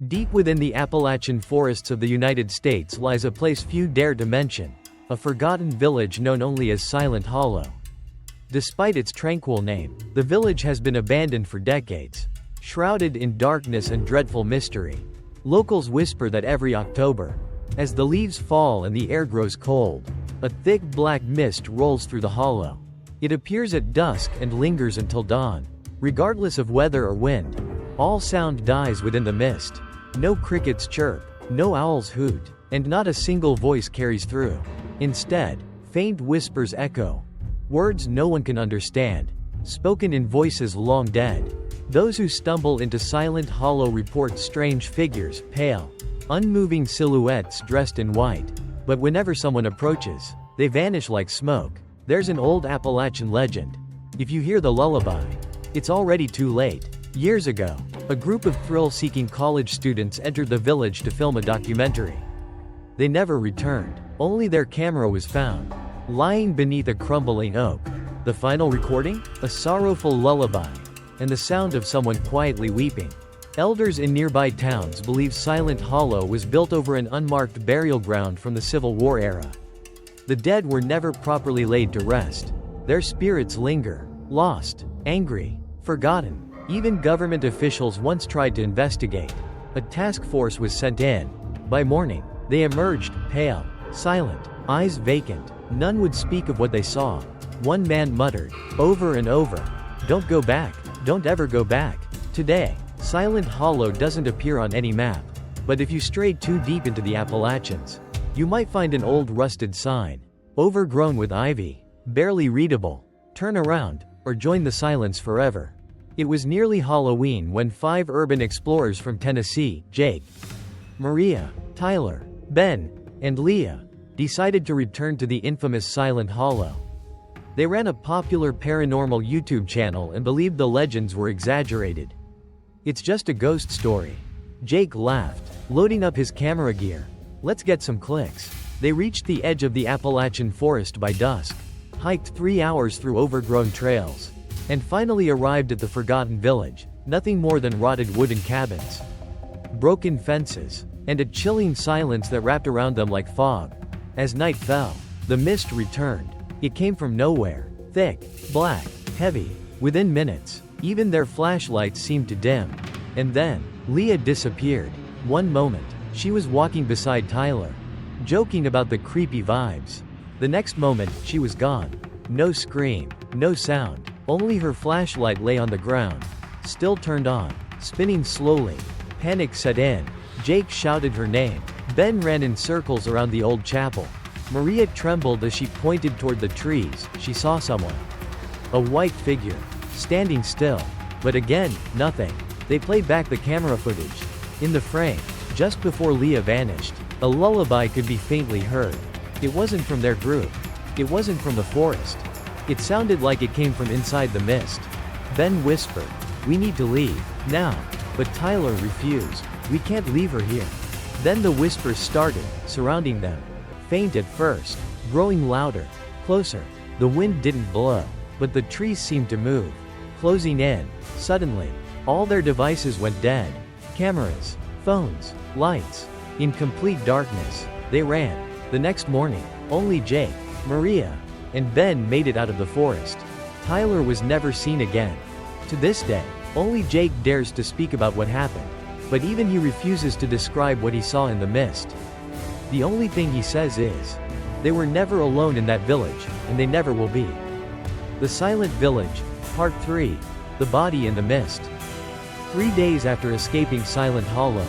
Deep within the Appalachian forests of the United States lies a place few dare to mention, a forgotten village known only as Silent Hollow. Despite its tranquil name, the village has been abandoned for decades. Shrouded in darkness and dreadful mystery, locals whisper that every October, as the leaves fall and the air grows cold, a thick black mist rolls through the hollow. It appears at dusk and lingers until dawn. Regardless of weather or wind, all sound dies within the mist. No crickets chirp, no owls hoot, and not a single voice carries through. Instead, faint whispers echo. Words no one can understand, spoken in voices long dead. Those who stumble into Silent Hollow report strange figures, pale, unmoving silhouettes dressed in white. But whenever someone approaches, they vanish like smoke. There's an old Appalachian legend. If you hear the lullaby, it's already too late. Years ago, a group of thrill-seeking college students entered the village to film a documentary. They never returned. Only their camera was found, lying beneath a crumbling oak. The final recording? A sorrowful lullaby, and the sound of someone quietly weeping. Elders in nearby towns believe Silent Hollow was built over an unmarked burial ground from the Civil War era. The dead were never properly laid to rest. Their spirits linger, lost, angry, forgotten. Even government officials once tried to investigate. A task force was sent in. By morning, they emerged, pale, silent, eyes vacant. None would speak of what they saw. One man muttered, over and over, "Don't go back, don't ever go back." Today, Silent Hollow doesn't appear on any map. But if you stray too deep into the Appalachians, you might find an old rusted sign, overgrown with ivy, barely readable. Turn around, or join the silence forever. It was nearly Halloween when 5 urban explorers from Tennessee, Jake, Maria, Tyler, Ben, and Leah, decided to return to the infamous Silent Hollow. They ran a popular paranormal YouTube channel and believed the legends were exaggerated. "It's just a ghost story." Jake laughed, loading up his camera gear. "Let's get some clicks." They reached the edge of the Appalachian forest by dusk, hiked 3 hours through overgrown trails, and finally arrived at the forgotten village. Nothing more than rotted wooden cabins, broken fences, and a chilling silence that wrapped around them like fog. As night fell, the mist returned. It came from nowhere, thick, black, heavy. Within minutes, even their flashlights seemed to dim. And then, Leah disappeared. One moment, she was walking beside Tyler, joking about the creepy vibes. The next moment, she was gone. No scream, no sound. Only her flashlight lay on the ground, still turned on, spinning slowly. Panic set in. Jake shouted her name. Ben ran in circles around the old chapel. Maria trembled as she pointed toward the trees. She saw someone. A white figure, standing still. But again, nothing. They played back the camera footage. In the frame, just before Leah vanished, a lullaby could be faintly heard. It wasn't from their group. It wasn't from the forest. It sounded like it came from inside the mist. Ben whispered, "We need to leave, now." But Tyler refused. "We can't leave her here." Then the whispers started, surrounding them. Faint at first, growing louder, closer. The wind didn't blow, but the trees seemed to move, closing in. Suddenly, all their devices went dead. Cameras, phones, lights. In complete darkness, they ran. The next morning, only Jake, Maria, and Ben made it out of the forest. Tyler was never seen again. To this day, only Jake dares to speak about what happened. But even he refuses to describe what he saw in the mist. The only thing he says is, they were never alone in that village, and they never will be. The Silent Village, Part 3, The Body in the Mist. 3 days after escaping Silent Hollow,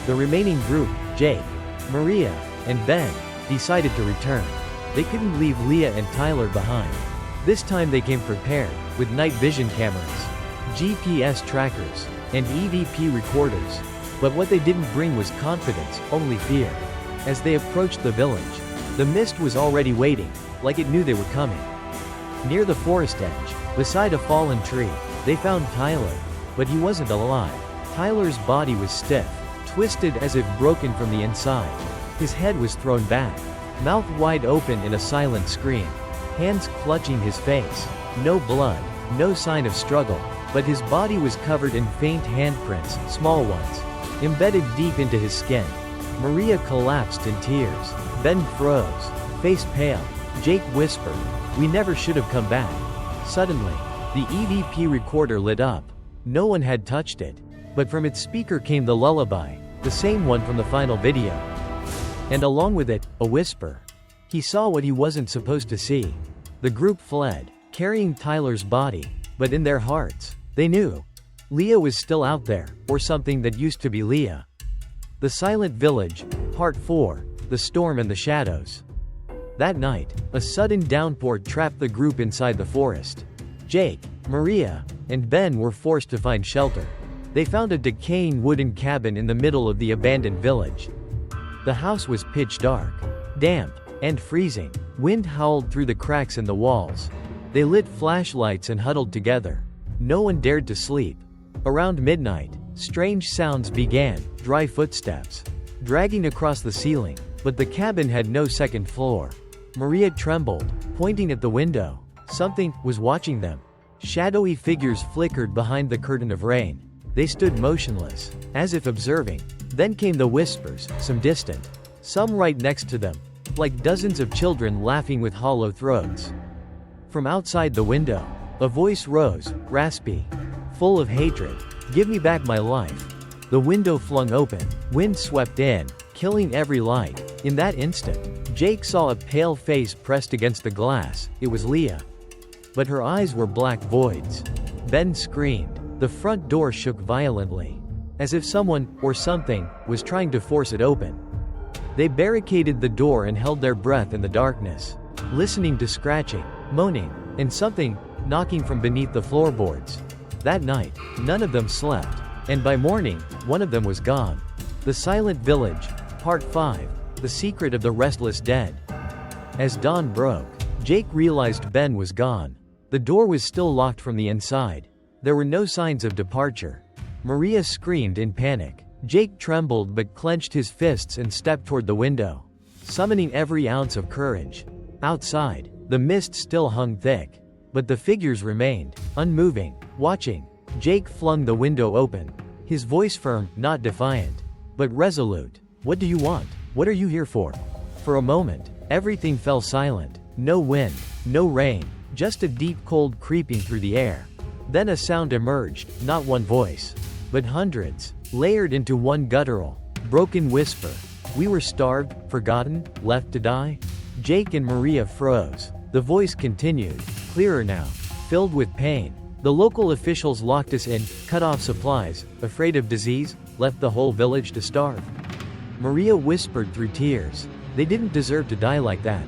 the remaining group, Jake, Maria, and Ben, decided to return. They couldn't leave Leah and Tyler behind. This time they came prepared, with night vision cameras, GPS trackers, and EVP recorders. But what they didn't bring was confidence, only fear. As they approached the village, the mist was already waiting, like it knew they were coming. Near the forest edge, beside a fallen tree, they found Tyler. But he wasn't alive. Tyler's body was stiff, twisted as if broken from the inside. His head was thrown back, mouth wide open in a silent scream, hands clutching his face. No blood, no sign of struggle, but his body was covered in faint handprints, small ones. embedded deep into his skin. Maria collapsed in tears. Ben froze, face pale. Jake whispered, "We never should have come back." Suddenly, the EVP recorder lit up. No one had touched it. But from its speaker came the lullaby, the same one from the final video. And along with it, a whisper. He saw what he wasn't supposed to see. The group fled, carrying Tyler's body, but in their hearts, they knew Leah was still out there, or something that used to be Leah. The Silent Village, Part 4, The Storm and the Shadows. That night, a sudden downpour trapped the group inside the forest. Jake, Maria, and Ben were forced to find shelter. They found a decaying wooden cabin in the middle of the abandoned village. The house was pitch dark, damp, and freezing. Wind howled through the cracks in the walls. They lit flashlights and huddled together. No one dared to sleep. Around midnight, strange sounds began, dry footsteps, dragging across the ceiling, but the cabin had no second floor. Maria trembled, pointing at the window. Something was watching them. Shadowy figures flickered behind the curtain of rain. They stood motionless, as if observing. Then came the whispers, some distant, some right next to them, like dozens of children laughing with hollow throats. From outside the window, a voice rose, raspy, full of hatred. "Give me back my life." The window flung open. Wind swept in, killing every light. In that instant, Jake saw a pale face pressed against the glass. It was Leah. But her eyes were black voids. Ben screamed. The front door shook violently, as if someone, or something, was trying to force it open. They barricaded the door and held their breath in the darkness, listening to scratching, moaning, and something knocking from beneath the floorboards. That night, none of them slept, and by morning, one of them was gone. The Silent Village, Part 5, The Secret of the Restless Dead. As dawn broke, Jake realized Ben was gone. The door was still locked from the inside. There were no signs of departure. Maria screamed in panic. Jake trembled but clenched his fists and stepped toward the window, summoning every ounce of courage. Outside, the mist still hung thick, but the figures remained, unmoving, watching. Jake flung the window open, his voice firm, not defiant, but resolute. "What do you want? What are you here for?" For a moment, everything fell silent. No wind, no rain, just a deep cold creeping through the air. Then a sound emerged, not one voice, but hundreds, layered into one guttural, broken whisper. "We were starved, forgotten, left to die?" Jake and Maria froze. The voice continued, clearer now, filled with pain. "The local officials locked us in, cut off supplies, afraid of disease, left the whole village to starve." Maria whispered through tears. "They didn't deserve to die like that."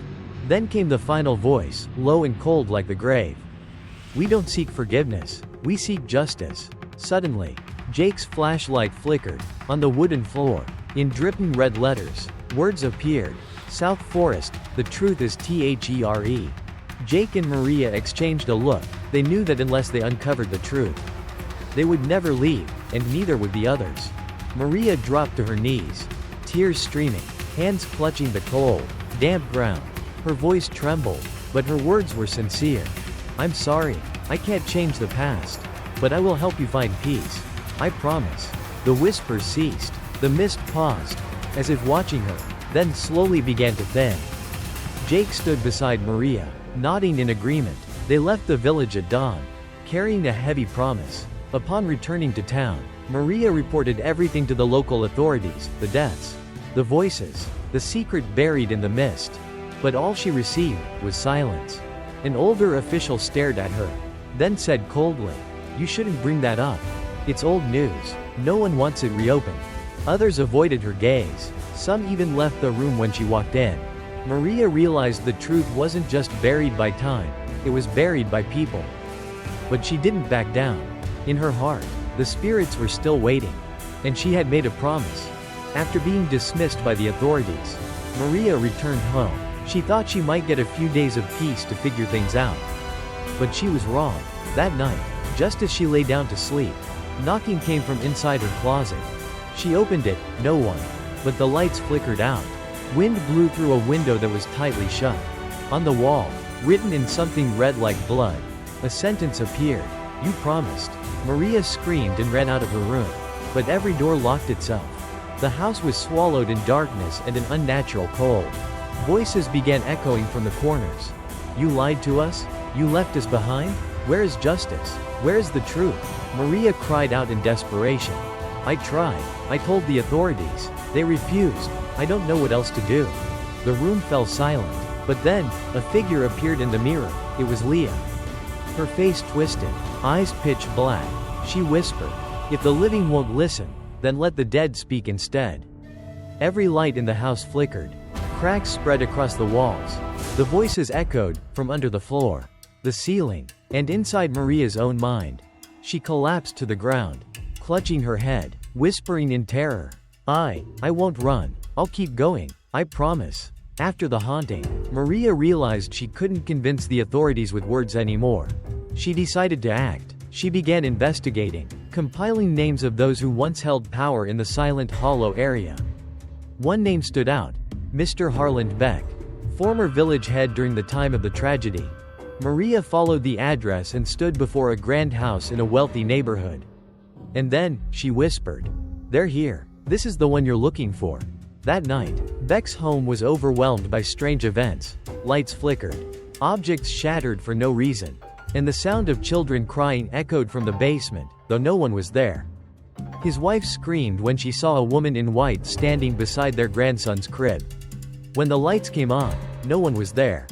Then came the final voice, low and cold like the grave. "We don't seek forgiveness, we seek justice." Suddenly, Jake's flashlight flickered. On the wooden floor, in dripping red letters, words appeared. "South Forest, the truth is THERE." Jake and Maria exchanged a look. They knew that unless they uncovered the truth, they would never leave, and neither would the others. Maria dropped to her knees, tears streaming, hands clutching the cold, damp ground. Her voice trembled, but her words were sincere. "I'm sorry, I can't change the past, but I will help you find peace. I promise." The whispers ceased. The mist paused, as if watching her, then slowly began to thin. Jake stood beside Maria, nodding in agreement. They left the village at dawn, carrying a heavy promise. Upon returning to town, Maria reported everything to the local authorities, the deaths, the voices, the secret buried in the mist. But all she received was silence. An older official stared at her, then said coldly, "You shouldn't bring that up. It's old news. No one wants it reopened." Others avoided her gaze. Some even left the room when she walked in. Maria realized the truth wasn't just buried by time, it was buried by people. But she didn't back down. In her heart, the spirits were still waiting. And she had made a promise. After being dismissed by the authorities, Maria returned home. She thought she might get a few days of peace to figure things out. But she was wrong. That night, just as she lay down to sleep, knocking came from inside her closet. She opened it, no one. But the lights flickered out. Wind blew through a window that was tightly shut. On the wall, written in something red like blood, a sentence appeared. "You promised." Maria screamed and ran out of her room. but every door locked itself. The house was swallowed in darkness and an unnatural cold. Voices began echoing from the corners. You lied to us? You left us behind? Where is justice? Where is the truth? Maria cried out in desperation. I tried. I told the authorities. They refused. I don't know what else to do. The room fell silent. But then, a figure appeared in the mirror. It was Leah. Her face twisted, eyes pitch black. She whispered, "If the living won't listen, then let the dead speak instead." Every light in the house flickered. Cracks spread across the walls. The voices echoed from under the floor, the ceiling, and inside Maria's own mind. She collapsed to the ground, clutching her head, whispering in terror, I won't run. I'll keep going. I promise." After the haunting, Maria realized she couldn't convince the authorities with words anymore. She decided to act. She began investigating, compiling names of those who once held power in the Silent Hollow area. One name stood out: Mr. Harland Beck, former village head during the time of the tragedy. Maria followed the address and stood before a grand house in a wealthy neighborhood. And then, she whispered, "They're here. This is the one you're looking for." That night, Beck's home was overwhelmed by strange events. Lights flickered, objects shattered for no reason, and the sound of children crying echoed from the basement, though no one was there. His wife screamed when she saw a woman in white standing beside their grandson's crib. When the lights came on, no one was there.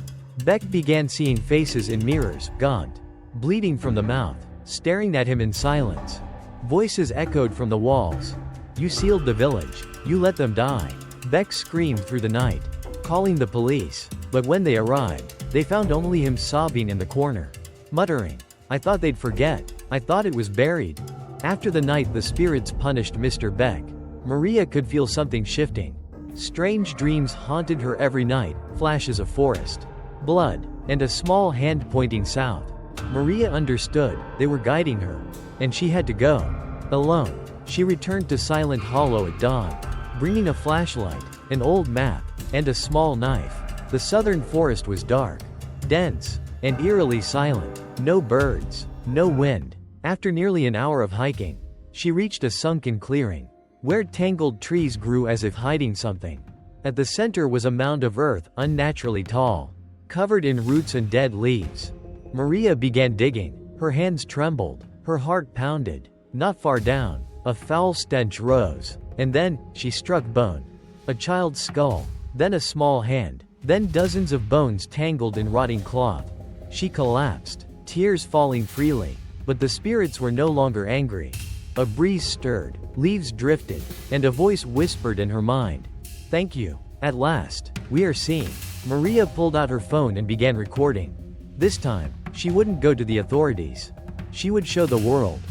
Beck began seeing faces in mirrors, gaunt, bleeding from the mouth, staring at him in silence. Voices echoed from the walls. You sealed the village. You let them die. Beck screamed through the night, calling the police. But when they arrived, they found only him sobbing in the corner, muttering, I thought they'd forget. I thought it was buried. After the night the spirits punished Mr. Beck, Maria could feel something shifting. Strange dreams haunted her every night, flashes of forest, blood, and a small hand pointing south. Maria understood, they were guiding her, and she had to go. Alone, she returned to Silent Hollow at dawn, bringing a flashlight, an old map, and a small knife. The southern forest was dark, dense, and eerily silent. No birds, no wind. After nearly an hour of hiking, she reached a sunken clearing, where tangled trees grew as if hiding something. At the center was a mound of earth, unnaturally tall, covered in roots and dead leaves. Maria began digging. Her hands trembled, her heart pounded. Not far down, a foul stench rose, and then, she struck bone. A child's skull, then a small hand, then dozens of bones tangled in rotting cloth. She collapsed, tears falling freely. But the spirits were no longer angry. A breeze stirred, leaves drifted, and a voice whispered in her mind. Thank you. At last, we are seeing. Maria pulled out her phone and began recording. This time, she wouldn't go to the authorities. She would show the world.